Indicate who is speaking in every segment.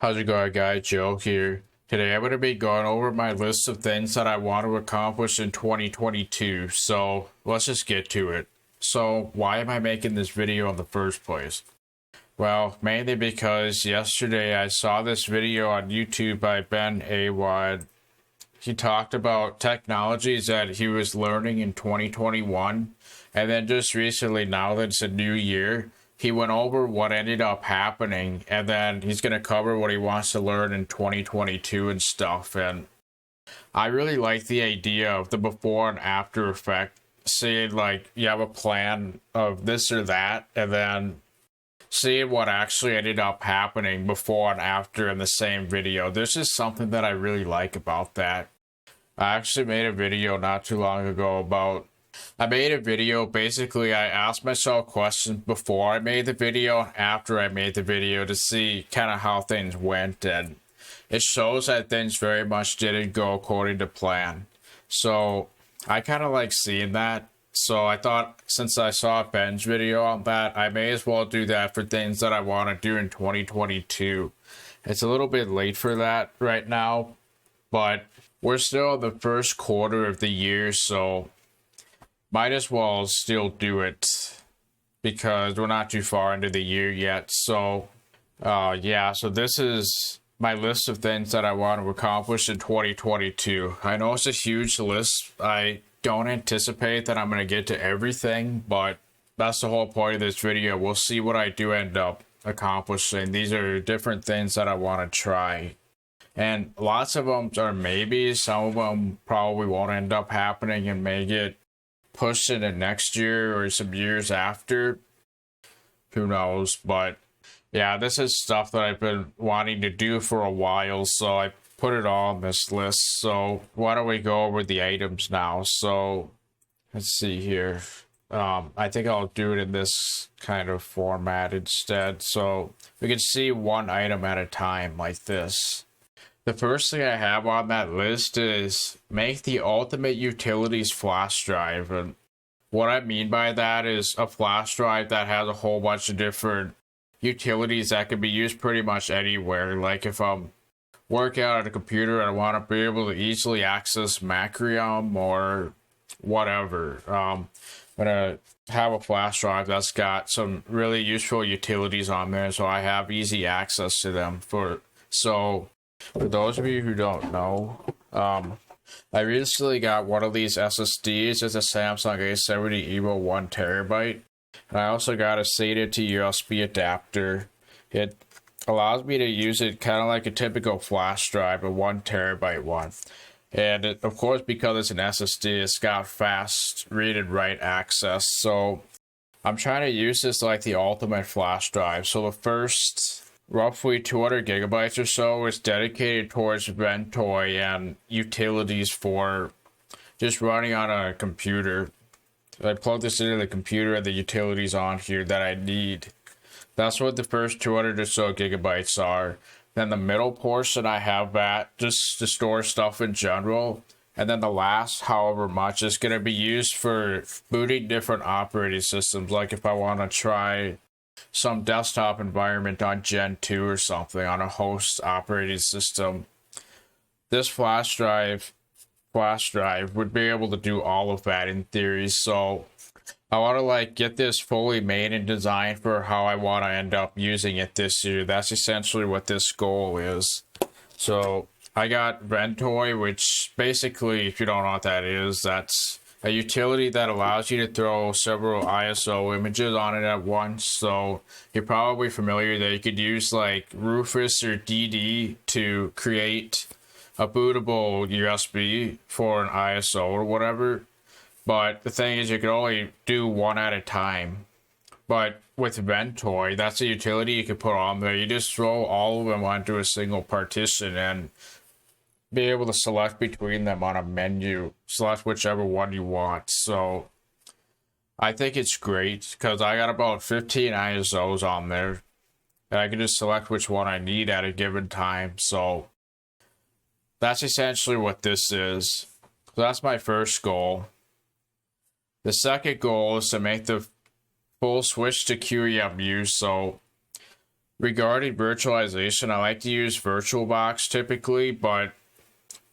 Speaker 1: How's it going, guys? Joe here. Today I'm going to be going over my list of things that I want to accomplish in 2022. So let's just get to it. So why am I making this video in the first place? Well, mainly because yesterday I saw this video on YouTube by Ben Awad. He talked about technologies that he was learning in 2021. And then just recently, now that it's a new year, he went over what ended up happening, and then he's going to cover what he wants to learn in 2022 and stuff. And I really like the idea of the before and after effect, seeing like you have a plan of this or that, and then seeing what actually ended up happening before and after in the same video. This is something that I really like about that. I actually made a video not too long ago about basically I asked myself questions before I made the video and after I made the video to see kind of how things went, and it shows that things very much didn't go according to plan. So I kind of like seeing that. So I thought since I saw Ben's video on that, I may as well do that for things that I want to do in 2022. It's a little bit late for that right now, but we're still in the first quarter of the year, so might as well still do it because we're not too far into the year yet. So, yeah, so this is my list of things that I want to accomplish in 2022. I know it's a huge list. I don't anticipate that I'm going to get to everything, but that's the whole point of this video. We'll see what I do end up accomplishing. These are different things that I want to try. And lots of them are maybes. Some of them probably won't end up happening and may get pushed into next year or some years after. Who knows? But yeah, this is stuff that I've been wanting to do for a while, so I put it all on this list. So why don't we go over the items now? So let's see here. I think I'll do it in this kind of format instead, so we can see one item at a time like this. The first thing I have on that list is make the ultimate utilities flash drive. And what I mean by that is a flash drive that has a whole bunch of different utilities that can be used pretty much anywhere. Like if I'm working out at a computer and I want to be able to easily access Macrium or whatever, I'm going to have a flash drive that's got some really useful utilities on there, so I have easy access to them. For those of you who don't know, I recently got one of these SSDs. It's a Samsung A70 EVO 1 terabyte. And I also got a SATA to USB adapter. It allows me to use it kind of like a typical flash drive, a 1 terabyte one. And it, of course, because it's an SSD, it's got fast read and write access. So I'm trying to use this like the ultimate flash drive. So the first roughly 200 gigabytes or so is dedicated towards Ventoy and utilities for just running on a computer. I plug this into the computer and the utilities on here that I need. That's what the first 200 or so gigabytes are. Then the middle portion, I have that just to store stuff in general. And then the last, however much, is going to be used for booting different operating systems. Like if I want to try some desktop environment on Gen 2 or something on a host operating system, this flash drive would be able to do all of that in theory. So I want to like get this fully made and designed for how I want to end up using it this year. That's essentially what this goal is. So I got Ventoy, which basically, if you don't know what that is, that's a utility that allows you to throw several ISO images on it at once. So you're probably familiar that you could use like Rufus or DD to create a bootable USB for an ISO or whatever. But the thing is, you can only do one at a time. But with Ventoy, that's a utility you can put on there. You just throw all of them onto a single partition and be able to select between them on a menu, select whichever one you want. So I think it's great because I got about 15 ISOs on there and I can just select which one I need at a given time. So that's essentially what this is. So that's my first goal. The second goal is to make the full switch to QEMU. So Regarding virtualization, I like to use VirtualBox typically, but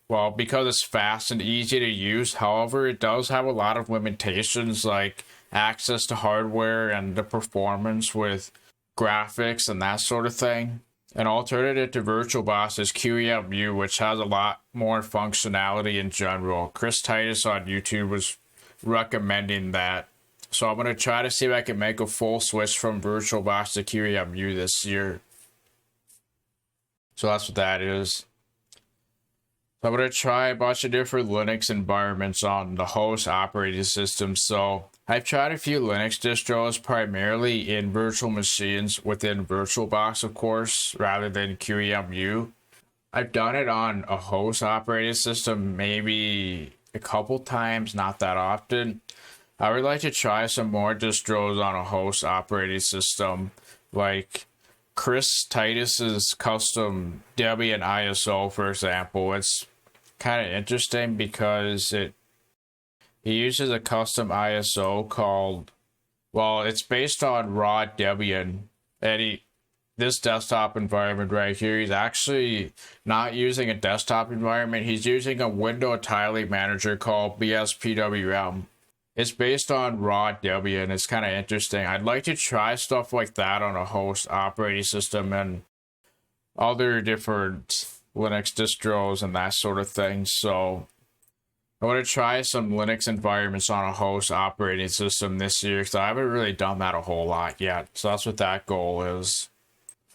Speaker 1: well, because it's fast and easy to use. However, it does have a lot of limitations like access to hardware and the performance with graphics and that sort of thing. An alternative to VirtualBox is QEMU, which has a lot more functionality in general. Chris Titus on YouTube was recommending that. So I'm going to try to see if I can make a full switch from VirtualBox to QEMU this year. So that's what that is. I'm going to try a bunch of different Linux environments on the host operating system. So I've tried a few Linux distros primarily in virtual machines within VirtualBox, of course, rather than QEMU. I've done it on a host operating system maybe a couple times, not that often. I would like to try some more distros on a host operating system, like Chris Titus's custom Debian ISO, for example. It's kind of interesting because he uses a custom ISO called, well, it's based on raw Debian, and this desktop environment right here, he's actually not using a desktop environment. He's using a window tiling manager called BSPWM. It's based on raw Debian. It's kind of interesting. I'd like to try stuff like that on a host operating system and other different Linux distros and that sort of thing. So I want to try some Linux environments on a host operating system this year because I haven't really done that a whole lot yet. So that's what that goal is.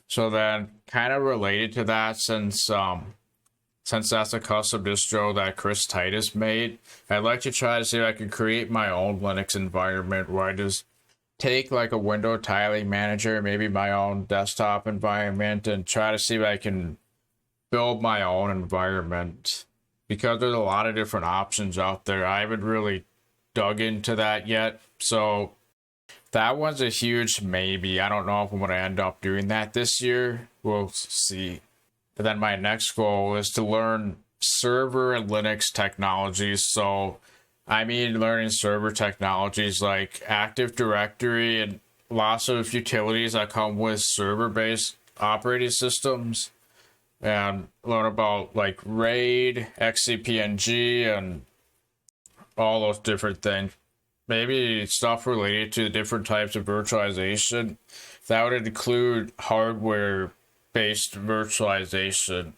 Speaker 1: So then, kind of related to that, since that's a custom distro that Chris Titus made, I'd like to try to see if I can create my own Linux environment where I just take like a window tiling manager, maybe my own desktop environment, and try to see if I can build my own environment, because there's a lot of different options out there. I haven't really dug into that yet, so that one's a huge maybe. I don't know if I'm going to end up doing that this year. We'll see. And then my next goal is to learn server and Linux technologies. So I mean learning server technologies like Active Directory and lots of utilities that come with server-based operating systems, and learn about like RAID, XCP-ng, and all those different things. Maybe stuff related to different types of virtualization. That would include hardware-based virtualization,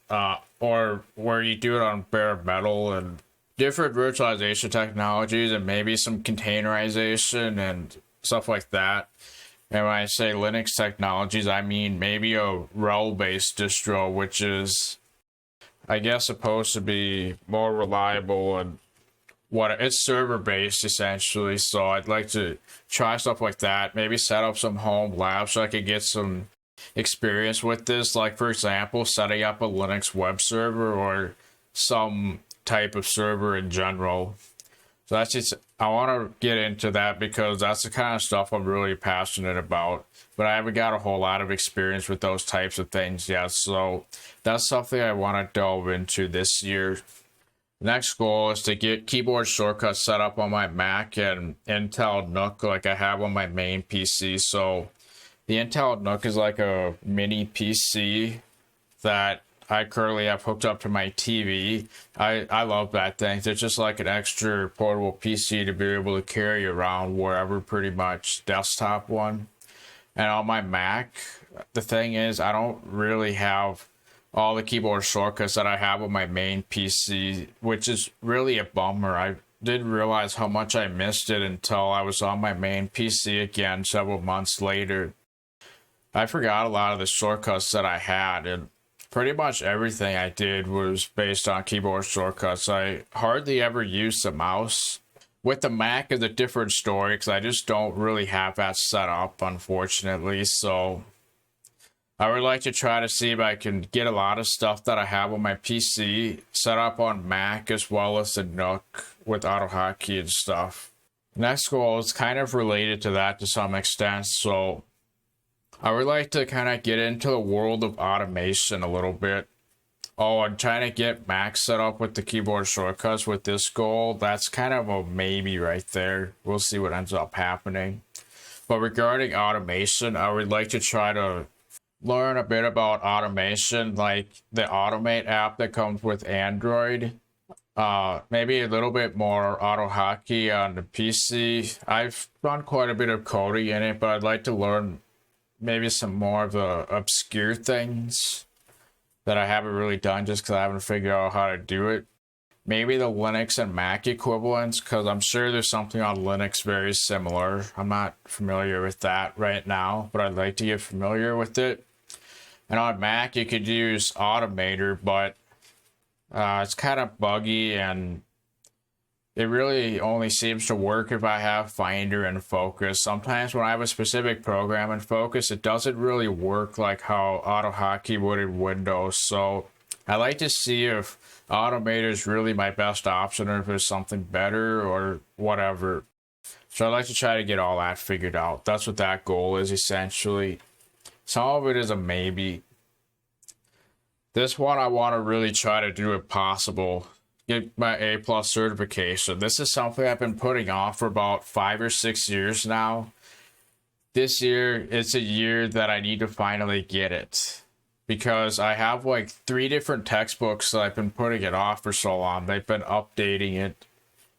Speaker 1: or where you do it on bare metal, and different virtualization technologies, and maybe some containerization and stuff like that. And when I say Linux technologies, I mean maybe a RHEL-based distro, which is, I guess, supposed to be more reliable, and it's server-based essentially. So I'd like to try stuff like that. Maybe set up some home labs so I could get some experience with this. Like, for example, setting up a Linux web server or some type of server in general. So that's just, I want to get into that because that's the kind of stuff I'm really passionate about, but I haven't got a whole lot of experience with those types of things yet. So that's something I want to delve into this year. Next goal is to get keyboard shortcuts set up on my Mac and Intel NUC like I have on my main PC. So the Intel NUC is like a mini PC that I currently have hooked up to my TV. I love that thing. It's just like an extra portable PC to be able to carry around wherever, pretty much, desktop one. And on my Mac, the thing is, I don't really have all the keyboard shortcuts that I have on my main PC, which is really a bummer. I didn't realize how much I missed it until I was on my main PC again several months later. I forgot a lot of the shortcuts that I had, and pretty much everything I did was based on keyboard shortcuts. I hardly ever used the mouse. With the Mac, is a different story because I just don't really have that set up, unfortunately. So I would like to try to see if I can get a lot of stuff that I have on my PC set up on Mac, as well as the NUC with AutoHotkey and stuff. Next goal is kind of related to that to some extent. So I would like to kind of get into the world of automation a little bit. Oh, I'm trying to get Mac set up with the keyboard shortcuts with this goal. That's kind of a maybe right there. We'll see what ends up happening. But regarding automation, I would like to try to learn a bit about automation, like the Automate app that comes with Android. Maybe a little bit more AutoHotkey on the PC. I've done quite a bit of coding in it, but I'd like to learn maybe some more of the obscure things that I haven't really done just because I haven't figured out how to do it. Maybe the Linux and Mac equivalents, because I'm sure there's something on Linux very similar. I'm not familiar with that right now, but I'd like to get familiar with it. And on Mac, you could use Automator, but it's kind of buggy, and it really only seems to work if I have Finder and Focus. Sometimes when I have a specific program in Focus, it doesn't really work like how AutoHotkey would in Windows. So I like to see if Automator is really my best option or if there's something better or whatever. So I like to try to get all that figured out. That's what that goal is essentially. Some of it is a maybe. This one I want to really try to do if possible. Get my A+ certification. This is something I've been putting off for about 5 or 6 years now. This year, it's a year that I need to finally get it. Because I have like 3 different textbooks that I've been putting it off for so long. They've been updating it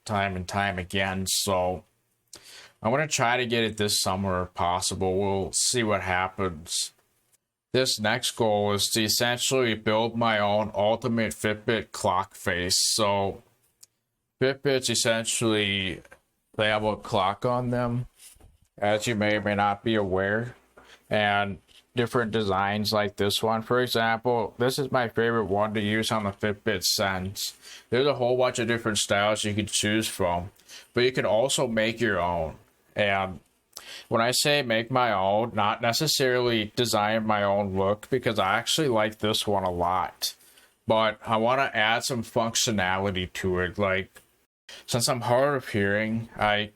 Speaker 1: time and time again. So I'm going to try to get it this summer if possible. We'll see what happens. This next goal is to essentially build my own ultimate Fitbit clock face. So Fitbits essentially, they have a clock on them, as you may or may not be aware. And different designs like this one, for example, this is my favorite one to use on the Fitbit Sense. There's a whole bunch of different styles you could choose from, but you can also make your own. And when I say make my own, not necessarily design my own look, because I actually like this one a lot, but I want to add some functionality to it. Like, since I'm hard of hearing, I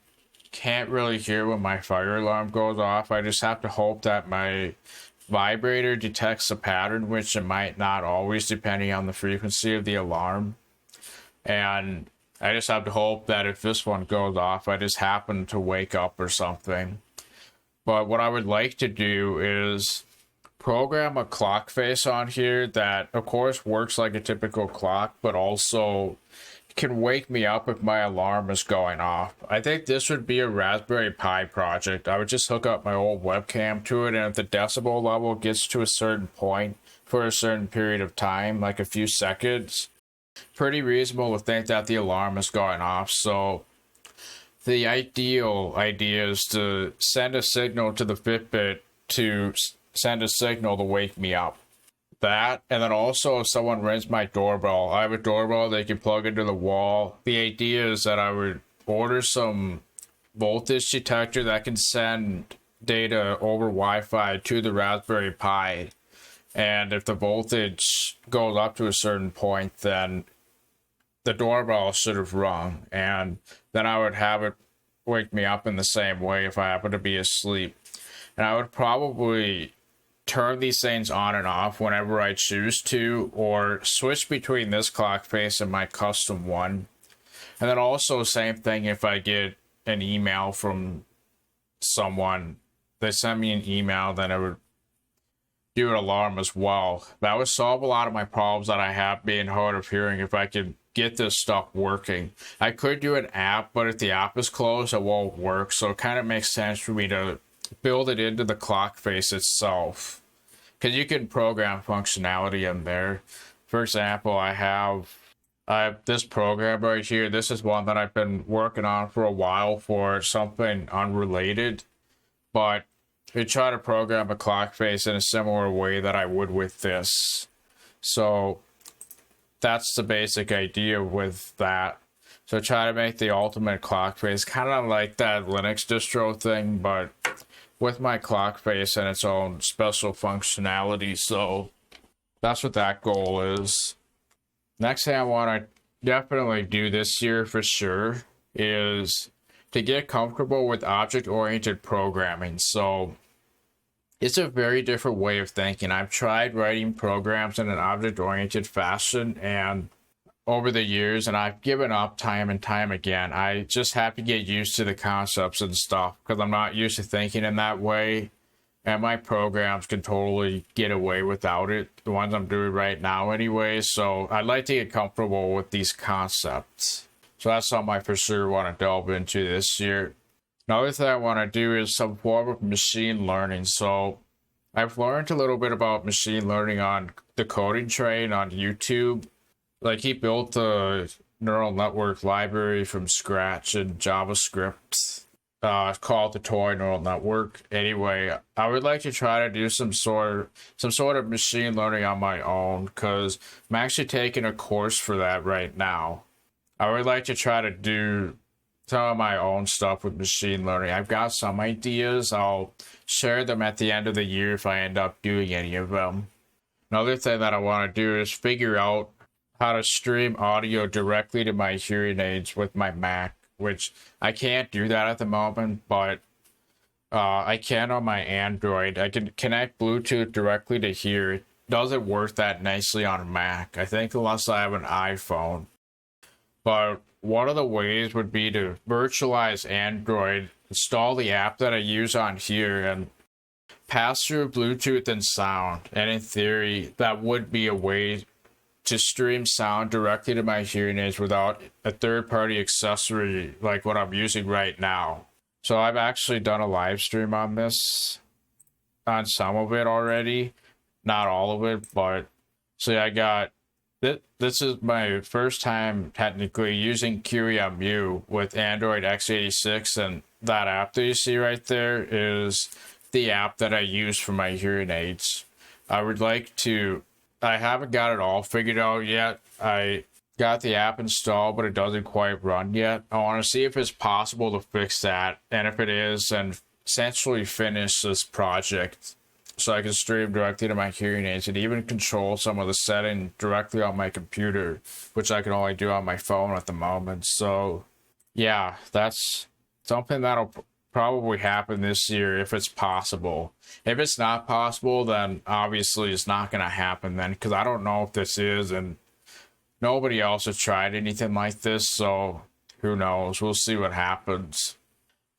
Speaker 1: can't really hear when my fire alarm goes off. I just have to hope that my vibrator detects a pattern, which it might not always, depending on the frequency of the alarm. And I just have to hope that if this one goes off, I just happen to wake up or something. But what I would like to do is program a clock face on here that, of course, works like a typical clock, but also can wake me up if my alarm is going off. I think this would be a Raspberry Pi project. I would just hook up my old webcam to it, and if the decibel level gets to a certain point for a certain period of time, like a few seconds, pretty reasonable to think that the alarm is going off. So the ideal idea is to send a signal to the Fitbit to send a signal to wake me up. That, and then also if someone rings my doorbell, I have a doorbell they can plug into the wall. The idea is that I would order some voltage detector that can send data over Wi-Fi to the Raspberry Pi, and if the voltage goes up to a certain point, then the doorbell should have rung, and then I would have it wake me up in the same way if I happen to be asleep. And I would probably turn these things on and off whenever I choose to, or switch between this clock face and my custom one. And then also same thing if I get an email from someone, they send me an email, then I would do an alarm as well. That would solve a lot of my problems that I have being hard of hearing if I could get this stuff working. I could do an app, but if the app is closed, it won't work. So it kind of makes sense for me to build it into the clock face itself, because you can program functionality in there. For example, I have this program right here. This is one that I've been working on for a while for something unrelated, but I try to program a clock face in a similar way that I would with this. So that's the basic idea with that. So try to make the ultimate clock face, kind of like that Linux distro thing, but with my clock face and its own special functionality. So that's what that goal is. Next thing I want to definitely do this year for sure is to get comfortable with object-oriented programming. So it's a very different way of thinking. I've tried writing programs in an object-oriented fashion and over the years, and I've given up time and time again. I just have to get used to the concepts and stuff because I'm not used to thinking in that way. and my programs can totally get away without it, the ones I'm doing right now anyway, so I'd like to get comfortable with these concepts. So that's something I for sure want to delve into this year. Another thing I want to do is some form of machine learning. So I've learned a little bit about machine learning on the Coding Train on YouTube. Like, he built a neural network library from scratch in JavaScript. Called the Toy Neural Network. Anyway, I would like to try to do some sort of machine learning on my own, because I'm actually taking a course for that right now. I would like to try to do some of my own stuff with machine learning. I've got some ideas. I'll share them at the end of the year if I end up doing any of them. Another thing that I want to do is figure out how to stream audio directly to my hearing aids with my Mac, which I can't do that at the moment, but I can on my Android. I can connect Bluetooth directly to here. It doesn't work that nicely on Mac, I think, unless I have an iPhone. But one of the ways would be to virtualize Android, install the app that I use on here, and pass through Bluetooth and sound. And in theory, that would be a way to stream sound directly to my hearing aids without a third-party accessory like what I'm using right now. So I've actually done a live stream on this, on some of it already, not all of it, but so I got this is my first time technically using QEMU with Android x86, and that app that you see right there is the app that I use for my hearing aids. I haven't got it all figured out yet. I got the app installed, but it doesn't quite run yet. I want to see if it's possible to fix that, and if it is, then essentially finish this project so I can stream directly to my hearing aids and even control some of the settings directly on my computer, which I can only do on my phone at the moment. So yeah, that's something that'll probably happen this year if it's possible. If it's not possible, then obviously it's not going to happen then, because I don't know if this is, and nobody else has tried anything like this, so who knows? We'll see what happens.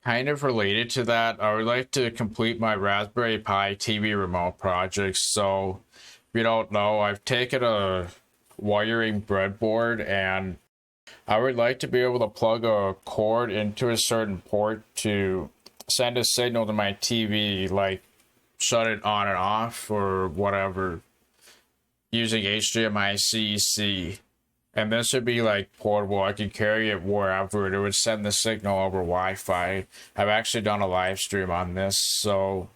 Speaker 1: Kind of related to that, I would like to complete my Raspberry Pi TV remote project. So if you don't know, I've taken a wiring breadboard, and I would like to be able to plug a cord into a certain port to send a signal to my TV, like shut it on and off or whatever, using HDMI-C. And this would be like portable. I could carry it wherever. It would send the signal over Wi-Fi. I've actually done a live stream on this. So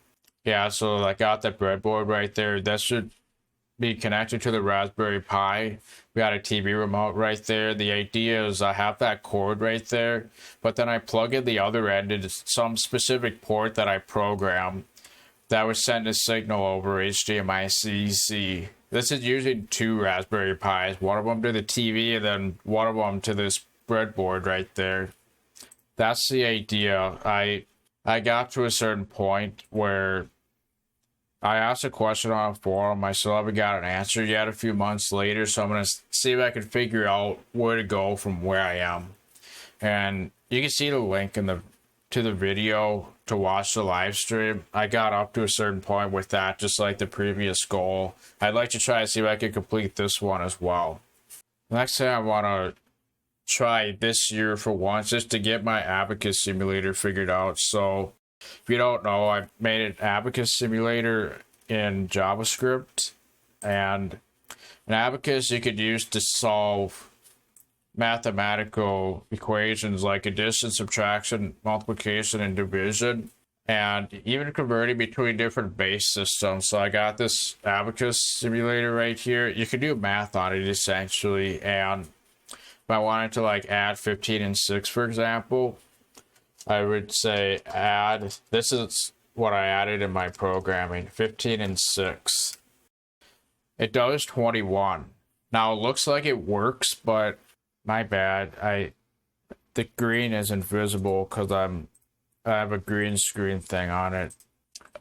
Speaker 1: yeah, so I got the breadboard right there. That should be connected to the Raspberry Pi. We got a TV remote right there. The idea is I have that cord right there, but then I plug in the other end into some specific port that I program that would send a signal over HDMI-C. This is using two Raspberry Pis, one of them to the TV and then one of them to this breadboard right there. That's the idea. I got to a certain point where I asked a question on a forum. I still haven't got an answer yet a few months later, so I'm going to see if I can figure out where to go from where I am. And you can see the link to the video to watch the live stream. I got up to a certain point with that, just like the previous goal. I'd like to try to see if I can complete this one as well. Next thing I want to try this year for once is to get my Abacus simulator figured out. So if you don't know, I made an Abacus simulator in JavaScript, and an Abacus you could use to solve mathematical equations like addition, subtraction, multiplication, and division, and even converting between different base systems. So I got this Abacus simulator right here. You can do math on it essentially, and if I wanted to like add 15 and 6, for example, I would say add, this is what I added in my programming, 15 and 6. It does 21. Now it looks like it works, but my bad. The green is invisible because I have a green screen thing on it.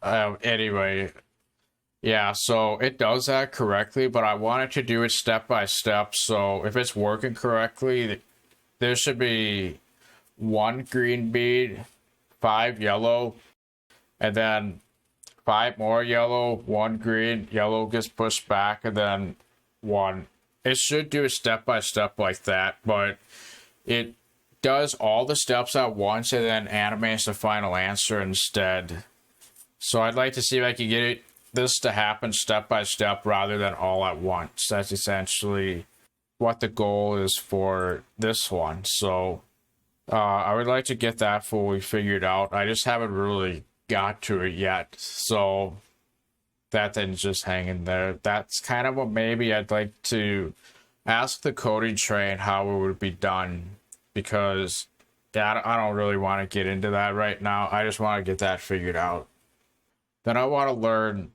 Speaker 1: Anyway, yeah, so it does that correctly, but I wanted to do it step by step. So if it's working correctly, there should be 1 green bead, 5 yellow, and then 5 more yellow, 1 green, yellow gets pushed back, and then 1. It should do a step by step like that, but it does all the steps at once and then animates the final answer instead. So I'd like to see if I can get this to happen step by step rather than all at once. That's essentially what the goal is for this one. So I would like to get that fully figured out. I just haven't really got to it yet. So that thing's just hanging there. That's kind of what maybe I'd like to ask the coding train how it would be done, because I don't really want to get into that right now. I just want to get that figured out. Then I want to learn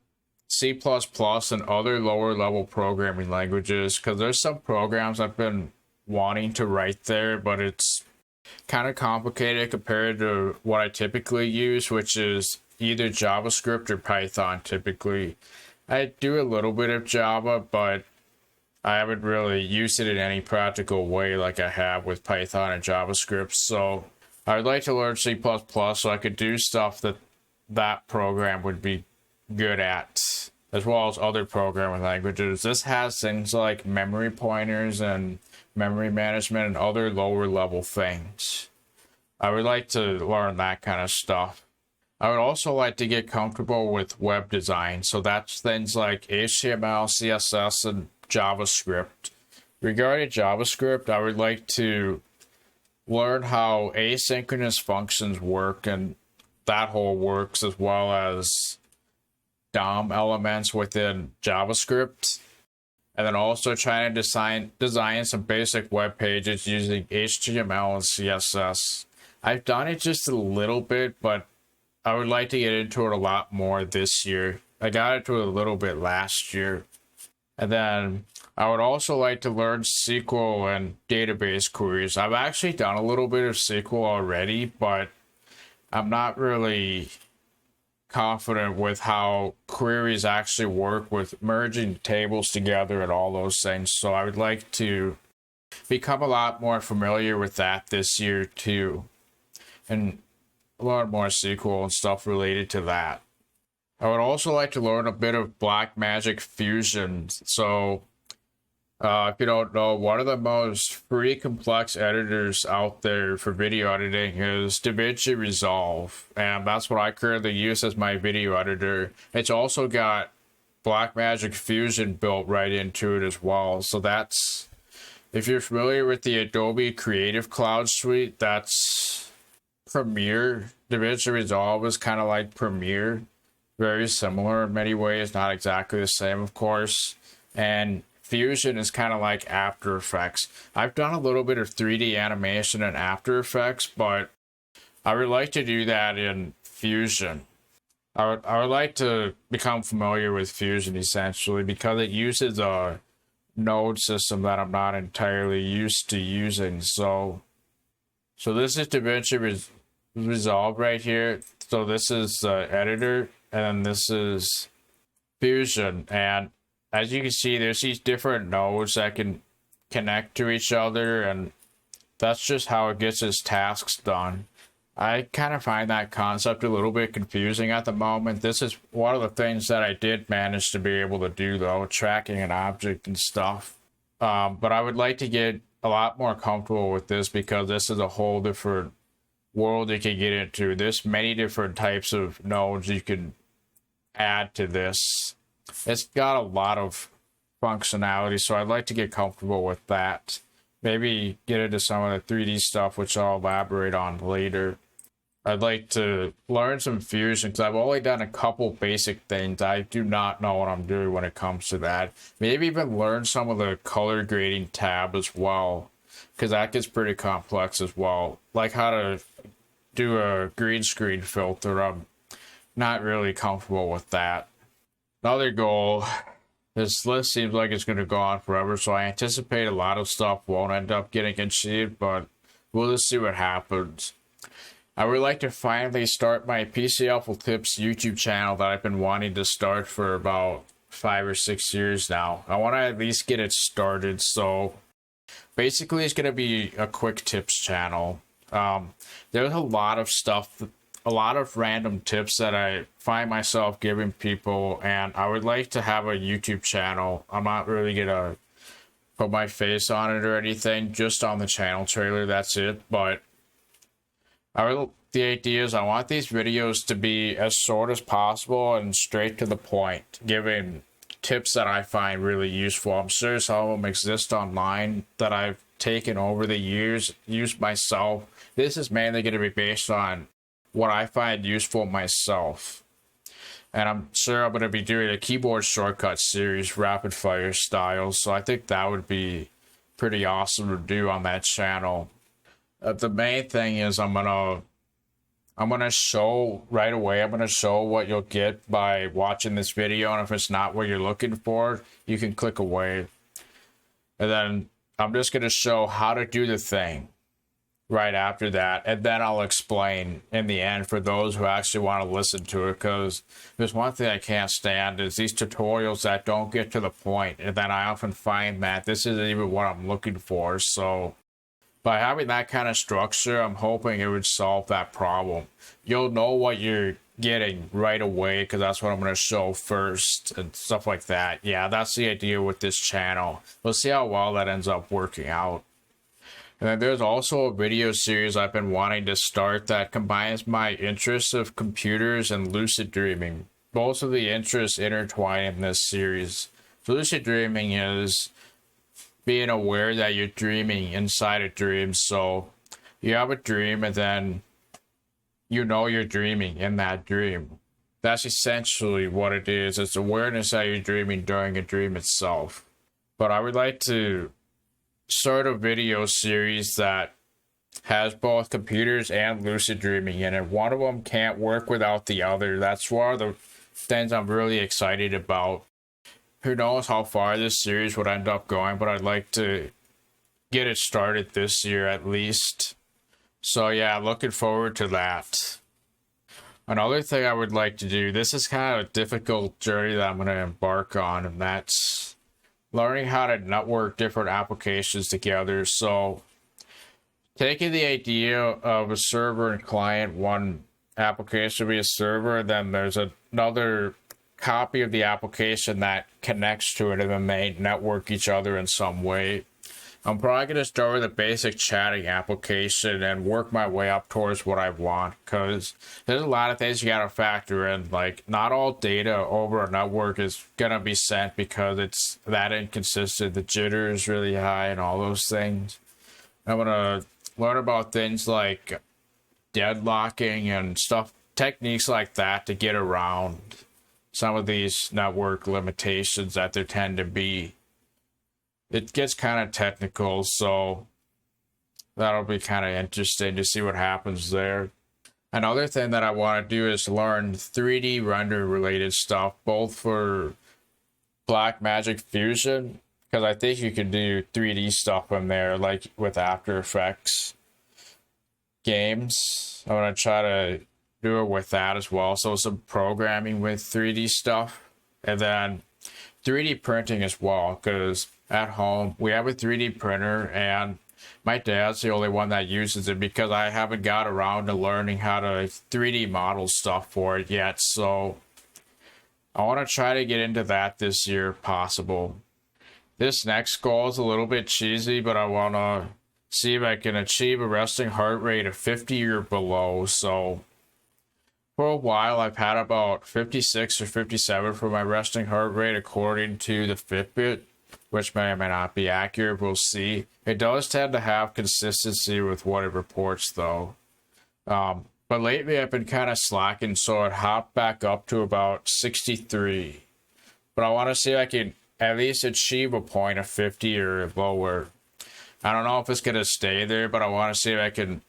Speaker 1: C++ and other lower level programming languages, because there's some programs I've been wanting to write there, but it's kind of complicated compared to what I typically use, which is either JavaScript or Python typically. I do a little bit of Java, but I haven't really used it in any practical way like I have with Python and JavaScript. So I would like to learn C++ so I could do stuff that program would be good at, as well as other programming languages. This has things like memory pointers and memory management and other lower level things. I would like to learn that kind of stuff. I would also like to get comfortable with web design. So that's things like HTML, CSS, and JavaScript. Regarding JavaScript, I would like to learn how asynchronous functions work and that whole works, as well as DOM elements within JavaScript. And then also trying to design some basic web pages using HTML and CSS. I've done it just a little bit, but I would like to get into it a lot more this year. I got into it a little bit last year. And then I would also like to learn SQL and database queries. I've actually done a little bit of SQL already, but I'm not really confident with how queries actually work with merging tables together and all those things. So I would like to become a lot more familiar with that this year too, and learn more SQL and stuff related to that. I would also like to learn a bit of Blackmagic Fusion. So if you don't know, one of the most free complex editors out there for video editing is DaVinci Resolve, and that's what I currently use as my video editor. It's also got Blackmagic Fusion built right into it as well. So that's, if you're familiar with the Adobe Creative Cloud Suite, that's Premiere. DaVinci Resolve is kind of like Premiere, very similar in many ways, not exactly the same, of course. And Fusion is kind of like After Effects. I've done a little bit of 3D animation in After Effects, but I would like to do that in Fusion. I would like to become familiar with Fusion essentially, because it uses a node system that I'm not entirely used to using. So this is DaVinci Resolve right here. So this is the editor, and this is Fusion. And as you can see, there's these different nodes that can connect to each other, and that's just how it gets its tasks done. I kind of find that concept a little bit confusing at the moment. This is one of the things that I did manage to be able to do, though, tracking an object and stuff. But I would like to get a lot more comfortable with this, because this is a whole different world you can get into. There's many different types of nodes you can add to this. It's got a lot of functionality, so I'd like to get comfortable with that. Maybe get into some of the 3D stuff, which I'll elaborate on later. I'd like to learn some Fusion, because I've only done a couple basic things. I do not know what I'm doing when it comes to that. Maybe even learn some of the color grading tab as well, because that gets pretty complex as well. Like how to do a green screen filter. I'm not really comfortable with that. Another goal, this list seems like it's going to go on forever, so I anticipate a lot of stuff won't end up getting achieved, but we'll just see what happens. I would like to finally start my PC Helpful Tips YouTube channel that I've been wanting to start for about 5 or 6 years now. I want to at least get it started, so basically it's going to be a quick tips channel. There's a lot of stuff a lot of random tips that I find myself giving people, and I would like to have a YouTube channel. I'm not really gonna put my face on it or anything, just on the channel trailer, that's it. But the idea is I want these videos to be as short as possible and straight to the point, giving tips that I find really useful. I'm sure some of them exist online that I've taken over the years, used myself. This is mainly going to be based on what I find useful myself. And I'm sure I'm going to be doing a keyboard shortcut series, rapid fire style. So I think that would be pretty awesome to do on that channel. The main thing is I'm gonna show right away. I'm gonna show what you'll get by watching this video, and if it's not what you're looking for, you can click away. And then I'm just gonna show how to do the thing right after that, and then I'll explain in the end for those who actually want to listen to it, because there's one thing I can't stand is these tutorials that don't get to the point, and then I often find that this isn't even what I'm looking for. So by having that kind of structure, I'm hoping it would solve that problem. You'll know what you're getting right away, because that's what I'm going to show first and stuff like that. Yeah, that's the idea with this channel. We'll see how well that ends up working out. And then there's also a video series I've been wanting to start that combines my interests of computers and lucid dreaming. Both of the interests intertwine in this series. Lucid dreaming is being aware that you're dreaming inside a dream. So you have a dream and then you know you're dreaming in that dream. That's essentially what it is. It's awareness that you're dreaming during a dream itself. But I would like to start a video series that has both computers and lucid dreaming in it. One of them can't work without the other. That's one of the things I'm really excited about. Who knows how far this series would end up going, but I'd like to get it started this year at least. So yeah, looking forward to that. Another thing I would like to do, this is kind of a difficult journey that I'm going to embark on, and that's learning how to network different applications together. So taking the idea of a server and client, one application will be a server, then there's another copy of the application that connects to it, and then they network each other in some way. I'm probably going to start with a basic chatting application and work my way up towards what I want, because there's a lot of things you got to factor in. Like, not all data over a network is going to be sent because it's that inconsistent. The jitter is really high and all those things. I'm going to learn about things like deadlocking and stuff, techniques like that to get around some of these network limitations that there tend to be. It gets kind of technical, so that'll be kind of interesting to see what happens there. Another thing that I want to do is learn 3D render related stuff, both for Blackmagic Fusion, because I think you can do 3D stuff in there, like with After Effects games. I'm going to try to do it with that as well. So some programming with 3D stuff, and then 3D printing as well, because at home we have a 3D printer and my dad's the only one that uses it because I haven't got around to learning how to 3D model stuff for it yet. So I want to try to get into that this year if possible. This next goal is a little bit cheesy, but I want to see if I can achieve a resting heart rate of 50 or below. So for a while, I've had about 56 or 57 for my resting heart rate according to the Fitbit, which may or may not be accurate. We'll see. It does tend to have consistency with what it reports, though. But lately, I've been kind of slacking, so it hopped back up to about 63. But I want to see if I can at least achieve a point of 50 or lower. I don't know if it's going to stay there, but I want to see if I can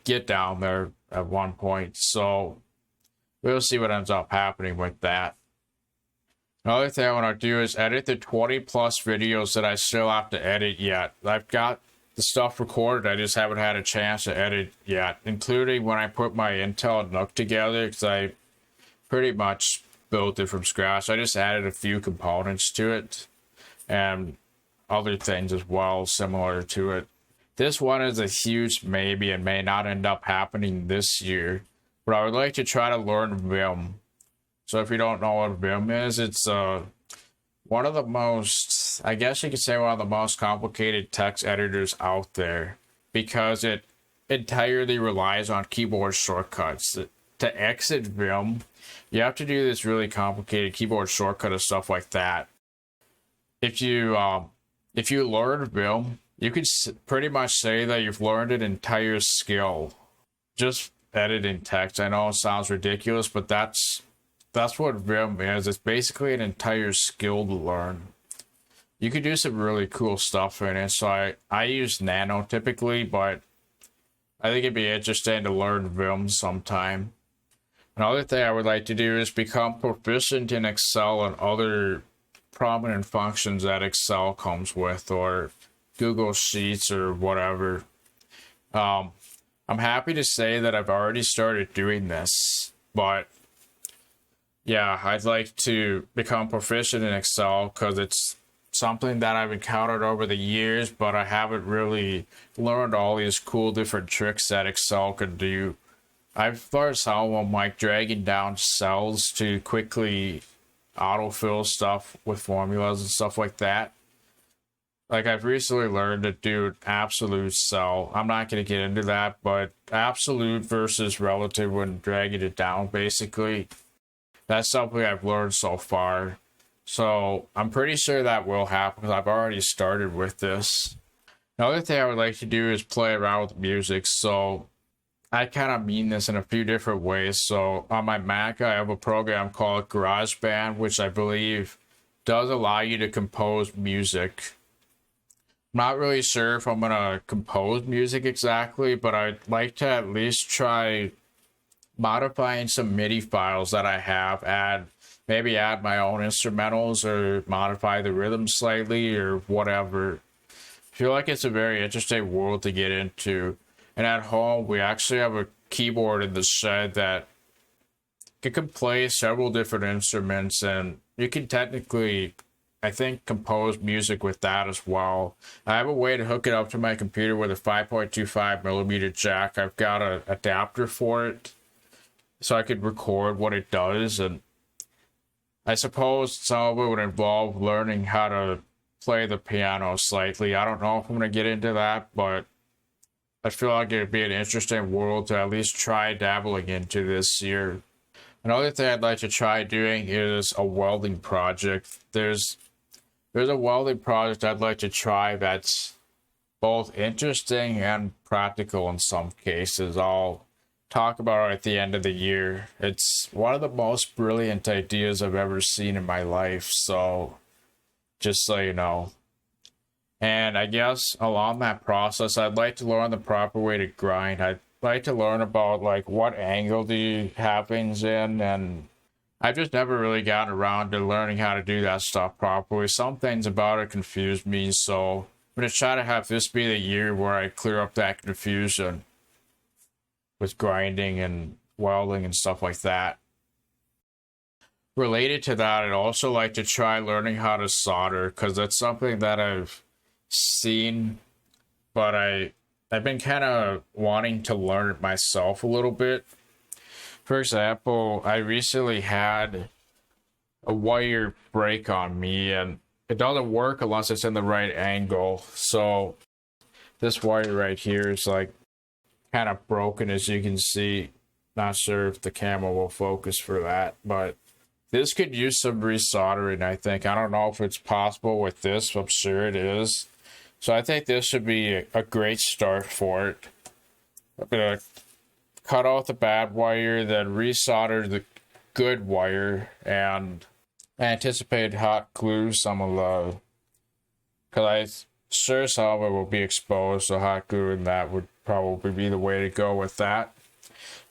Speaker 1: get down there at one point. So we'll see what ends up happening with that. Another thing I want to do is edit the 20 plus videos that I still have to edit yet. I've got the stuff recorded, I just haven't had a chance to edit yet, including when I put my Intel NUC together, because I pretty much built it from scratch. I just added a few components to it and other things as well similar to it. This one is a huge maybe and may not end up happening this year, but but I would like to try to learn Vim. So if you don't know what Vim is, it's one of the most, I guess you could say one of the most complicated text editors out there because it entirely relies on keyboard shortcuts. To exit Vim, you have to do this really complicated keyboard shortcut and stuff like that. If you learn Vim, you could pretty much say that you've learned an entire skill. Just editing text. I know it sounds ridiculous, but that's what Vim is. It's basically an entire skill to learn. You could do some really cool stuff in it. So I use Nano typically, but I think it'd be interesting to learn Vim sometime. Another thing I would like to do is become proficient in Excel and other prominent functions that Excel comes with, or Google Sheets or whatever. I'm happy to say that I've already started doing this, but yeah, I'd like to become proficient in Excel because it's something that I've encountered over the years, but I haven't really learned all these cool different tricks that Excel can do. I've learned some of them, like dragging down cells to quickly autofill stuff with formulas and stuff like that. Like I've recently learned to do an absolute cell. I'm not going to get into that, but absolute versus relative when dragging it down, basically. That's something I've learned so far. So I'm pretty sure that will happen because I've already started with this. Another thing I would like to do is play around with music. So I kind of mean this in a few different ways. So on my Mac, I have a program called GarageBand, which I believe does allow you to compose music. I'm not really sure if I'm going to compose music exactly, but I'd like to at least try modifying some MIDI files that I have, maybe add my own instrumentals or modify the rhythm slightly or whatever. I feel like it's a very interesting world to get into. And at home, we actually have a keyboard in the shed that can play several different instruments, and you can technically, I think, compose music with that as well. I have a way to hook it up to my computer with a 5.25 millimeter jack. I've got an adapter for it, so I could record what it does, and I suppose some of it would involve learning how to play the piano slightly. I don't know if I'm going to get into that, but I feel like it'd be an interesting world to at least try dabbling into this year. Another thing I'd like to try doing is a welding project. There's a welding project I'd like to try that's both interesting and practical in some cases. I'll talk about it at the end of the year. It's one of the most brilliant ideas I've ever seen in my life, so just so you know. And I guess along that process, I'd like to learn the proper way to grind. I'd like to learn about like what angle do have things in, and I've just never really gotten around to learning how to do that stuff properly. Some things about it confuse me, so I'm going to try to have this be the year where I clear up that confusion with grinding and welding and stuff like that. Related to that, I'd also like to try learning how to solder, because that's something that I've seen, but I've been kind of wanting to learn it myself a little bit. For example, I recently had a wire break on me, and it doesn't work unless it's in the right angle. So this wire right here is like kind of broken, as you can see. Not sure if the camera will focus for that, but this could use some resoldering, I think. I don't know if it's possible with this, but I'm sure it is. So I think this should be a great start for it. I'm going to cut off the bad wire, then resolder the good wire, and I anticipate hot glue some of the, because I'm sure some of it will be exposed, so hot glue and that would probably be the way to go with that.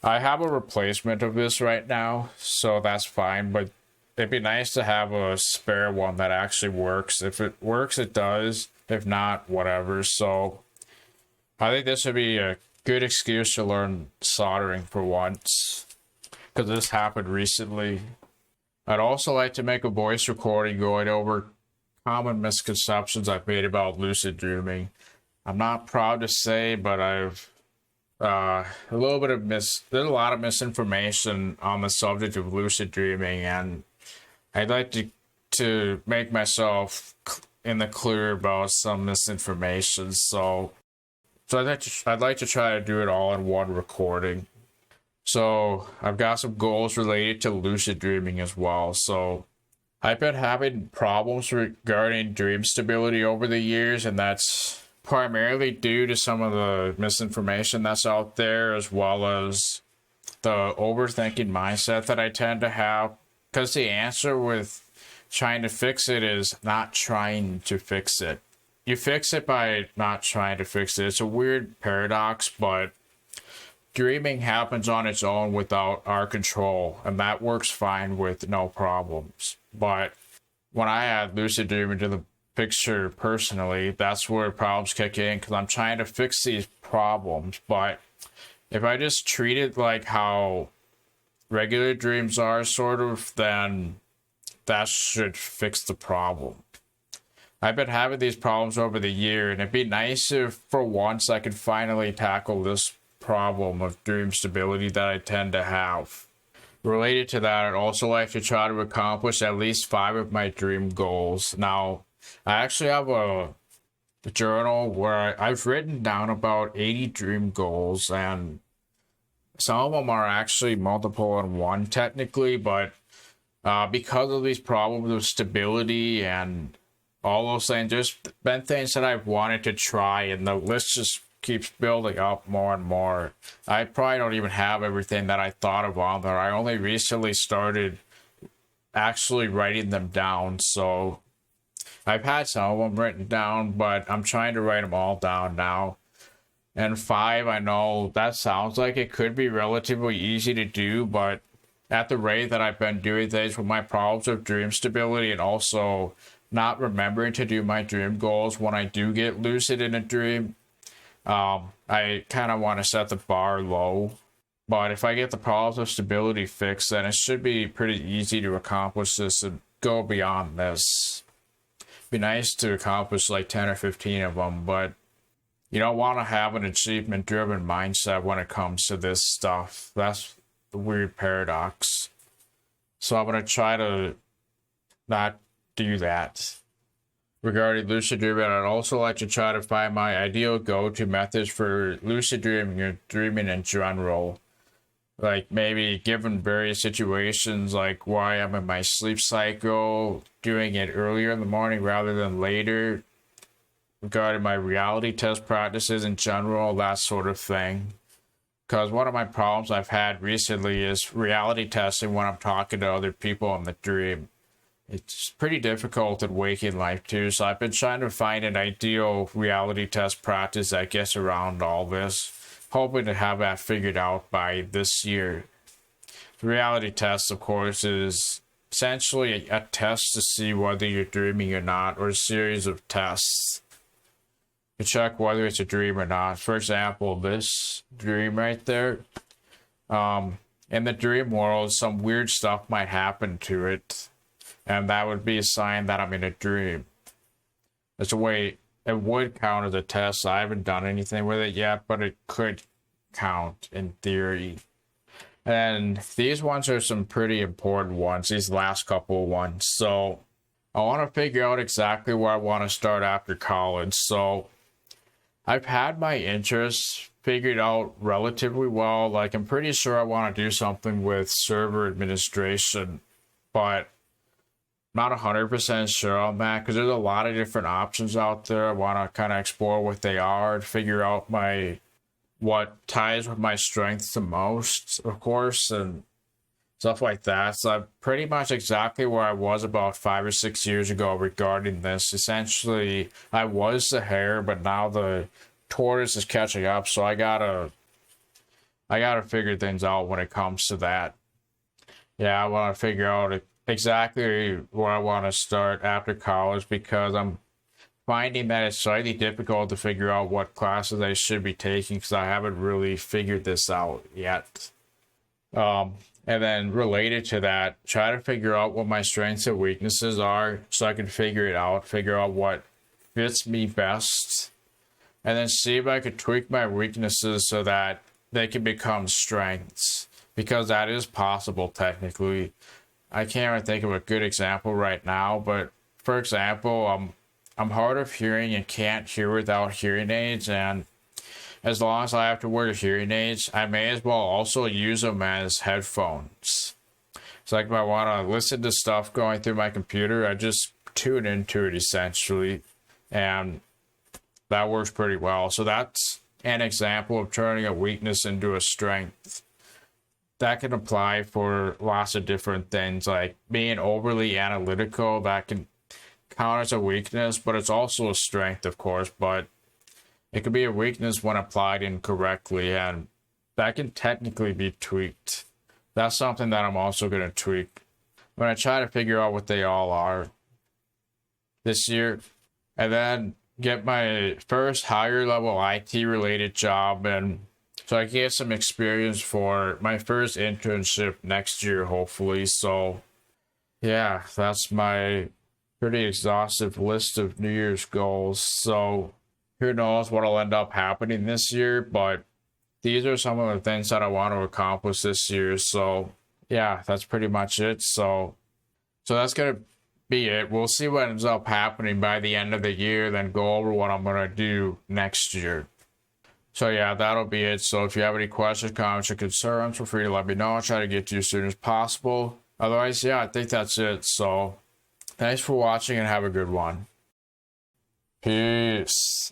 Speaker 1: I have a replacement of this right now, so that's fine, but it'd be nice to have a spare one that actually works. If it works, it does. If not, whatever. So I think this would be a good excuse to learn soldering for once, because this happened recently. I'd also like to make a voice recording going over common misconceptions I've made about lucid dreaming. I'm not proud to say, but I've a little bit of there's a lot of misinformation on the subject of lucid dreaming, and I'd like to make myself in the clear about some misinformation. So I'd like to try to do it all in one recording. So I've got some goals related to lucid dreaming as well. So I've been having problems regarding dream stability over the years, and that's primarily due to some of the misinformation that's out there, as well as the overthinking mindset that I tend to have. Because the answer with trying to fix it is not trying to fix it. You fix it by not trying to fix it. It's a weird paradox, but dreaming happens on its own without our control, and that works fine with no problems. But when I add lucid dreaming to the picture personally, that's where problems kick in, because I'm trying to fix these problems. But if I just treat it like how regular dreams are, sort of, then that should fix the problem. I've been having these problems over the year, and it'd be nice if for once I could finally tackle this problem of dream stability that I tend to have. Related to that, I'd also like to try to accomplish at least 5 of my dream goals. Now, I actually have a journal where I've written down about 80 dream goals, and some of them are actually multiple in one technically, but because of these problems of stability and all those things, there's been things that I've wanted to try, and the list just keeps building up more and more. I probably don't even have everything that I thought of on there. I only recently started actually writing them down, so I've had some of them written down, but I'm trying to write them all down now. And 5, I know that sounds like it could be relatively easy to do, but at the rate that I've been doing things with my problems of dream stability and also not remembering to do my dream goals when I do get lucid in a dream, I kind of want to set the bar low. But if I get the problems of stability fixed, then it should be pretty easy to accomplish this and go beyond this. Be nice to accomplish like 10 or 15 of them, but you don't want to have an achievement driven mindset when it comes to this stuff. That's the weird paradox. So I'm going to try to not do that. Regarding lucid dreaming, I'd also like to try to find my ideal go-to methods for lucid dreaming or dreaming in general. Like maybe given various situations, like why I'm in my sleep cycle, doing it earlier in the morning rather than later, regarding my reality test practices in general, that sort of thing. Because one of my problems I've had recently is reality testing when I'm talking to other people in the dream. It's pretty difficult in waking life too, so I've been trying to find an ideal reality test practice that gets around all this, hoping to have that figured out by this year. The reality test, of course, is essentially a test to see whether you're dreaming or not, or a series of tests to check whether it's a dream or not. For example, this dream right there, in the dream world, some weird stuff might happen to it, and that would be a sign that I'm in a dream. That's a way it would count as a test. I haven't done anything with it yet, but it could count in theory. And these ones are some pretty important ones, these last couple ones. So I want to figure out exactly where I want to start after college. So I've had my interests figured out relatively well. Like, I'm pretty sure I want to do something with server administration, but not 100% sure on that because there's a lot of different options out there. I want to kind of explore what they are and figure out what ties with my strengths the most, of course, and stuff like that. So I'm pretty much exactly where I was about 5 or 6 years ago regarding this. Essentially, I was the hare, but now the tortoise is catching up, so I gotta figure things out when it comes to that. Yeah, I want to figure out exactly where I want to start after college because I'm finding that it's slightly difficult to figure out what classes I should be taking because I haven't really figured this out yet. And then related to that, try to figure out what my strengths and weaknesses are so I can figure out what fits me best, and then see if I could tweak my weaknesses so that they can become strengths, because that is possible technically. I can't even think of a good example right now, but for example, I'm hard of hearing and can't hear without hearing aids, and as long as I have to wear the hearing aids, I may as well also use them as headphones. So like if I want to listen to stuff going through my computer, I just tune into it essentially, and that works pretty well. So that's an example of turning a weakness into a strength. That can apply for lots of different things, like being overly analytical. That can count as a weakness, but it's also a strength, of course. But it could be a weakness when applied incorrectly, and that can technically be tweaked. That's something that I'm also going to tweak when I try to figure out what they all are this year, and then get my first higher level IT related job, and so I can get some experience for my first internship next year, hopefully. So yeah, that's my pretty exhaustive list of New Year's goals. So who knows what'll end up happening this year, but these are some of the things that I want to accomplish this year. So yeah, that's pretty much it. So that's gonna be it. We'll see what ends up happening by the end of the year, then go over what I'm gonna do next year. So yeah, that'll be it. So if you have any questions, comments, or concerns, feel free to let me know. I'll try to get to you as soon as possible. Otherwise, yeah, I think that's it. So thanks for watching and have a good one. Peace.